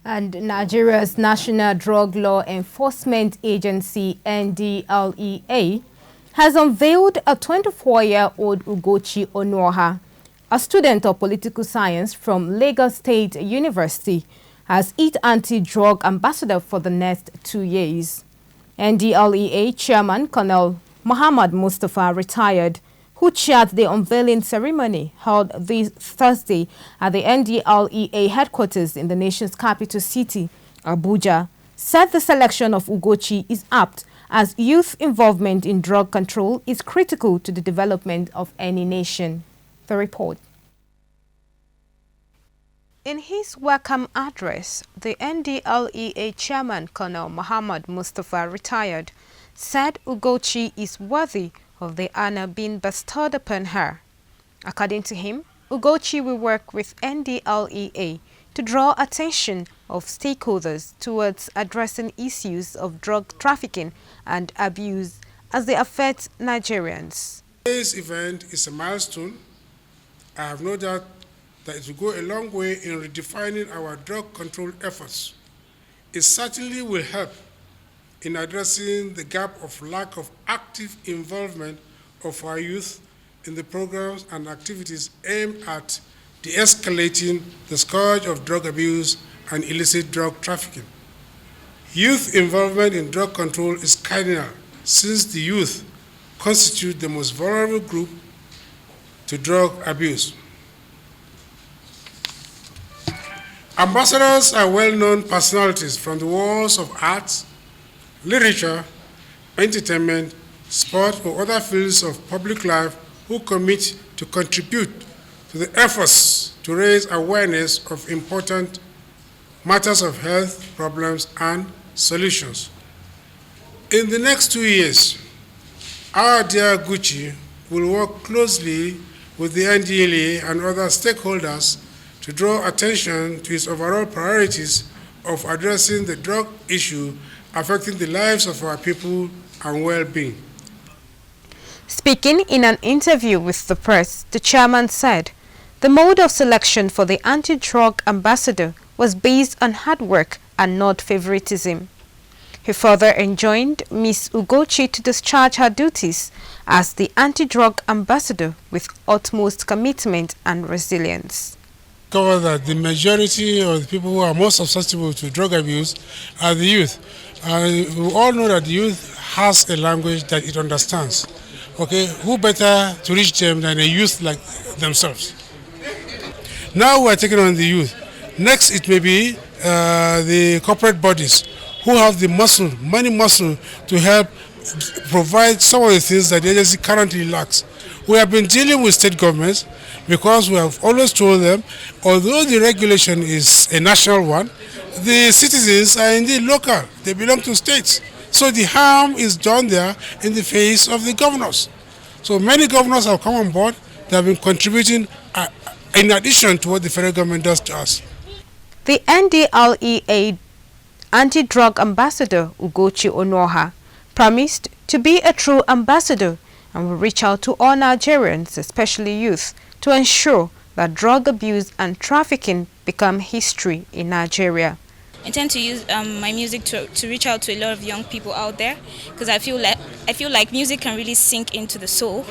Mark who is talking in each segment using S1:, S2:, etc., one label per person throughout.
S1: And Nigeria's National Drug Law Enforcement Agency, Ndlea, has unveiled a 24-year-old Ugochi Onuoha, a student of political science from Lagos State University, as its anti-drug ambassador for the next 2 years. Ndlea Chairman Colonel Muhammad Mustafa retired, who chaired the unveiling ceremony held this Thursday at the Ndlea headquarters in the nation's capital city, Abuja, said the selection of Ugochi is apt as youth involvement in drug control is critical to the development of any nation. The report. In his welcome address, the Ndlea chairman, Colonel Muhammad Mustafa, retired, said Ugochi is worthy of the honor being bestowed upon her. According to him, Ugochi will work with Ndlea to draw attention of stakeholders towards addressing issues of drug trafficking and abuse as they affect Nigerians.
S2: Today's event is a milestone. I have no doubt that it will go a long way in redefining our drug control efforts. It certainly will help in addressing the gap of lack of active involvement of our youth in the programs and activities aimed at de-escalating the scourge of drug abuse and illicit drug trafficking. Youth involvement in drug control is cardinal, since the youth constitute the most vulnerable group to drug abuse. Ambassadors are well-known personalities from the worlds of arts, literature, entertainment, sport, or other fields of public life who commit to contribute to the efforts to raise awareness of important matters of health problems and solutions. In the next 2 years, our dear Gucci will work closely with the Ndlea and other stakeholders to draw attention to its overall priorities of addressing the drug issue affecting the lives of our people and well-being.
S1: Speaking in an interview with the press, the chairman said the mode of selection for the anti-drug ambassador was based on hard work and not favoritism. He further enjoined Ms. Ugochi to discharge her duties as the anti-drug ambassador with utmost commitment and resilience.
S2: Cover that the majority of the people who are most susceptible to drug abuse are the youth. We all know that the youth has a language that it understands. Okay, who better to reach them than a youth like themselves? Now we are taking on the youth. Next, it may be the corporate bodies who have the muscle, money muscle, to help provide some of the things that the agency currently lacks. We have been dealing with state governments because we have always told them, although the regulation is a national one, the citizens are indeed local. They belong to states. So the harm is done there in the face of the governors. So many governors have come on board. They have been contributing in addition to what the federal government does to us.
S1: The Ndlea anti-drug ambassador Ugochi Onuoha promised to be a true ambassador and will reach out to all Nigerians, especially youth, to ensure that drug abuse and trafficking become history in Nigeria.
S3: I intend to use my music to reach out to a lot of young people out there, because I feel like music can really sink into the soul.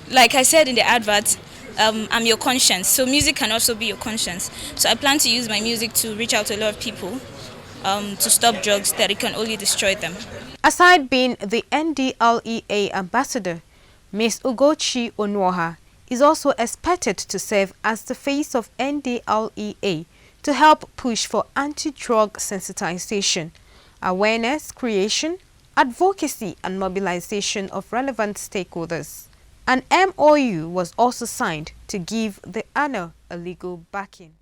S3: Like I said in the advert, I'm your conscience, so music can also be your conscience. So I plan to use my music to reach out to a lot of people to stop drugs that it can only destroy them.
S1: Aside being the Ndlea ambassador, Ms. Ugochi Onuoha is also expected to serve as the face of Ndlea to help push for anti-drug sensitization, awareness creation, advocacy and mobilization of relevant stakeholders. An MOU was also signed to give the honor a legal backing.